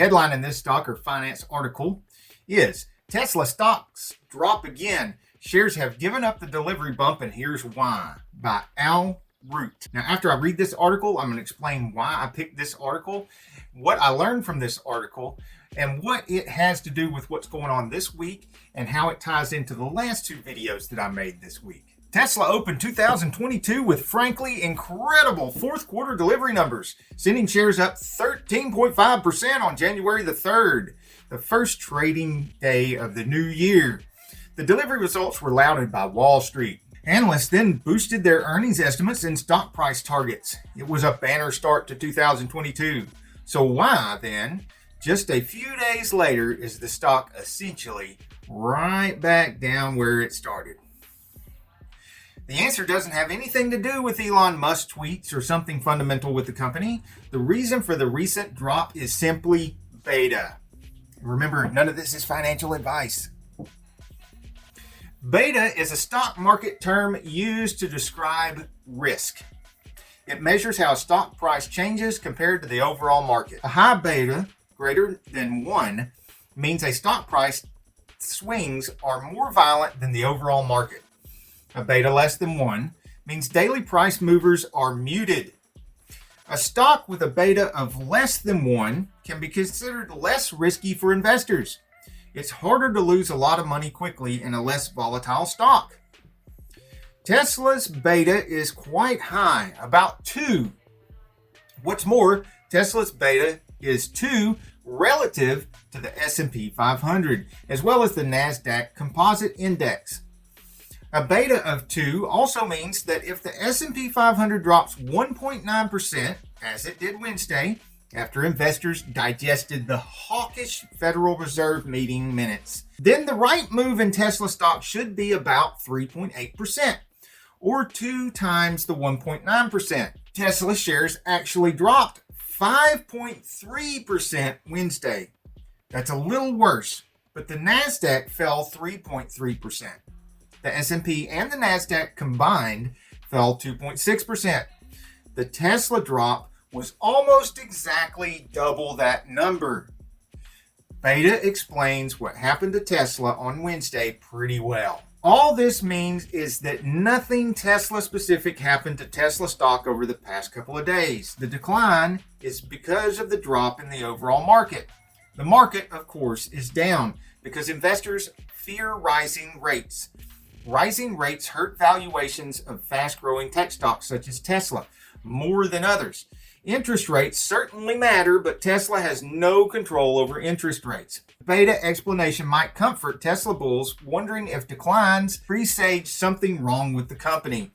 Headline in this stock or finance article is Tesla stocks drop again. Shares have given up the delivery bump, and here's why, by Al Root. Now, after I read this article, I'm going to explain why I picked this article, what I learned from this article, and what it has to do with what's going on this week and how it ties into the last two videos that I made this week. Tesla opened 2022 with frankly incredible fourth quarter delivery numbers, sending shares up 13.5% on January the 3rd, the first trading day of the new year. The delivery results were lauded by Wall Street. Analysts then boosted their earnings estimates and stock price targets. It was a banner start to 2022. So why then, just a few days later, is the stock essentially right back down where it started? The answer doesn't have anything to do with Elon Musk tweets or something fundamental with the company. The reason for the recent drop is simply beta. Remember, none of this is financial advice. Beta is a stock market term used to describe risk. It measures how a stock price changes compared to the overall market. A high beta, greater than 1, means a stock price swings are more violent than the overall market. A beta less than 1 means daily price movers are muted. A stock with a beta of less than 1 can be considered less risky for investors. It's harder to lose a lot of money quickly in a less volatile stock. Tesla's beta is quite high, about 2. What's more, Tesla's beta is 2 relative to the S&P 500, as well as the NASDAQ Composite Index. A beta of 2 also means that if the S&P 500 drops 1.9%, as it did Wednesday, after investors digested the hawkish Federal Reserve meeting minutes, then the right move in Tesla stock should be about 3.8%, or 2 times the 1.9%. Tesla shares actually dropped 5.3% Wednesday. That's a little worse, but the NASDAQ fell 3.3%. The S&P and the NASDAQ combined fell 2.6%. The Tesla drop was almost exactly double that number. Beta explains what happened to Tesla on Wednesday pretty well. All this means is that nothing Tesla specific happened to Tesla stock over the past couple of days. The decline is because of the drop in the overall market. The market, of course, is down because investors fear rising rates. Rising rates hurt valuations of fast-growing tech stocks such as Tesla more than others. Interest rates certainly matter, but Tesla has no control over interest rates. Beta explanation might comfort Tesla bulls wondering if declines presage something wrong with the company.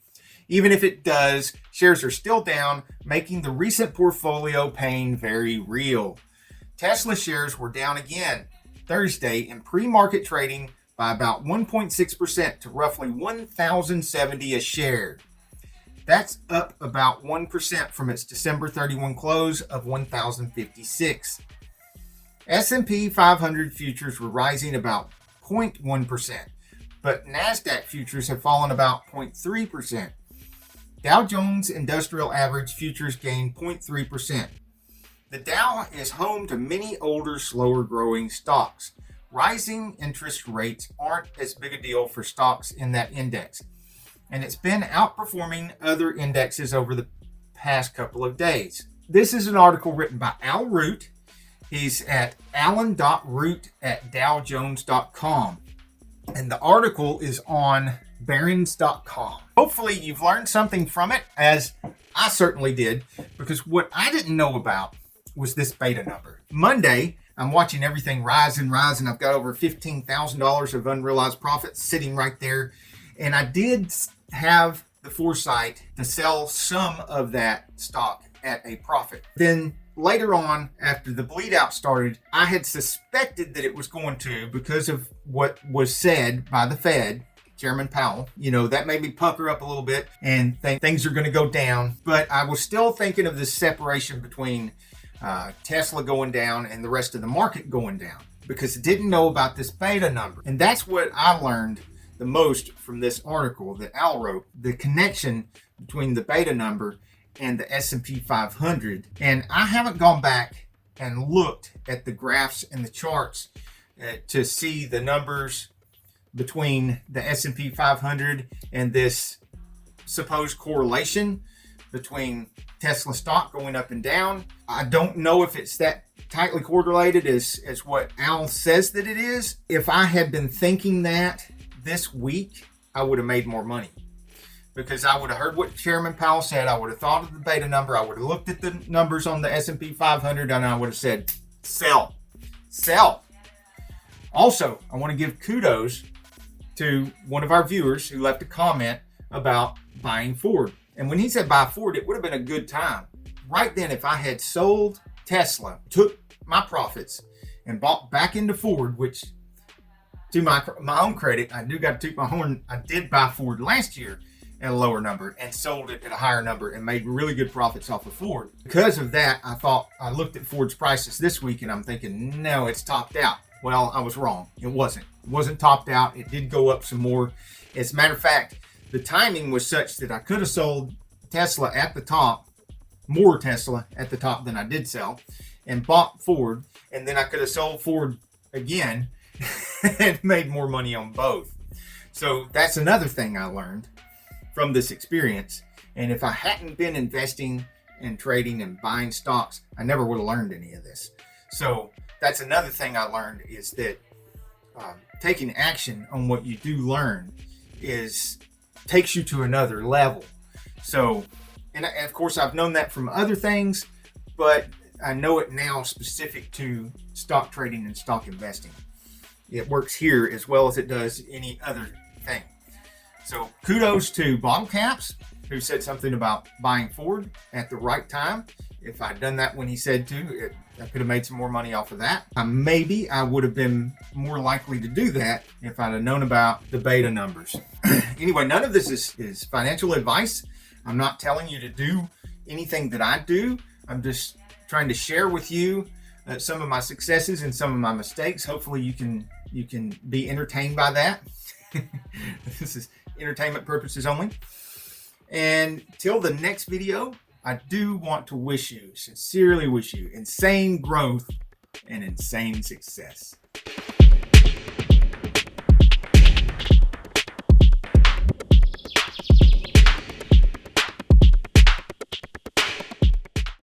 Even if it does, shares are still down, making the recent portfolio pain very real. Tesla shares were down again Thursday in pre-market trading by about 1.6% to roughly 1,070 a share. That's up about 1% from its December 31 close of 1,056. S&P 500 futures were rising about 0.1%, but NASDAQ futures have fallen about 0.3%. Dow Jones Industrial Average futures gained 0.3%. The Dow is home to many older, slower-growing stocks. Rising interest rates aren't as big a deal for stocks in that index, and it's been outperforming other indexes over the past couple of days. This is an article written by Al Root. He's at alan.root@dowjones.com, and the article is on barron's.com. Hopefully you've learned something from it, as I certainly did, because what I didn't know about was this beta number. Monday, I'm watching everything rise and rise, and I've got over $15,000 of unrealized profits sitting right there. And I did have the foresight to sell some of that stock at a profit. Then later on, after the bleed out started, I had suspected that it was going to because of what was said by the Fed, Chairman Powell. That made me pucker up a little bit and think things are going to go down. But I was still thinking of this separation between Tesla going down and the rest of the market going down, because I didn't know about this beta number. And that's what I learned the most from this article that Al wrote, the connection between the beta number and the S&P 500. And I haven't gone back and looked at the graphs and the charts to see the numbers between the S&P 500 and this supposed correlation between Tesla stock going up and down. I don't know if it's that tightly correlated as what Al says that it is. If I had been thinking that this week, I would have made more money, because I would have heard what Chairman Powell said. I would have thought of the beta number. I would have looked at the numbers on the S&P 500 and I would have said, sell, sell. Also, I want to give kudos to one of our viewers who left a comment about buying Ford. And when he said buy Ford, it would have been a good time. Right then, if I had sold Tesla, took my profits and bought back into Ford, which to my own credit, I do got to toot my horn. I did buy Ford last year at a lower number and sold it at a higher number and made really good profits off of Ford. Because of that, I looked at Ford's prices this week and I'm thinking, no, it's topped out. Well, I was wrong. It wasn't topped out. It did go up some more. As a matter of fact, the timing was such that I could have sold Tesla at the top, more Tesla at the top than I did sell, and bought Ford. And then I could have sold Ford again and made more money on both. So that's another thing I learned from this experience. And if I hadn't been investing and trading and buying stocks, I never would have learned any of this. So that's another thing I learned, is that taking action on what you do learn takes you to another level. So, and of course I've known that from other things, but I know it now specific to stock trading and stock investing. It works here as well as it does any other thing. So kudos to Bottle Caps, who said something about buying Ford at the right time. If I'd done that when he said to, I could have made some more money off of that. Maybe I would have been more likely to do that if I'd have known about the beta numbers. Anyway, none of this is financial advice. I'm not telling you to do anything that I do. I'm just trying to share with you some of my successes and some of my mistakes. Hopefully you can be entertained by that. This is entertainment purposes only. And till the next video, I do want to sincerely wish you insane growth and insane success.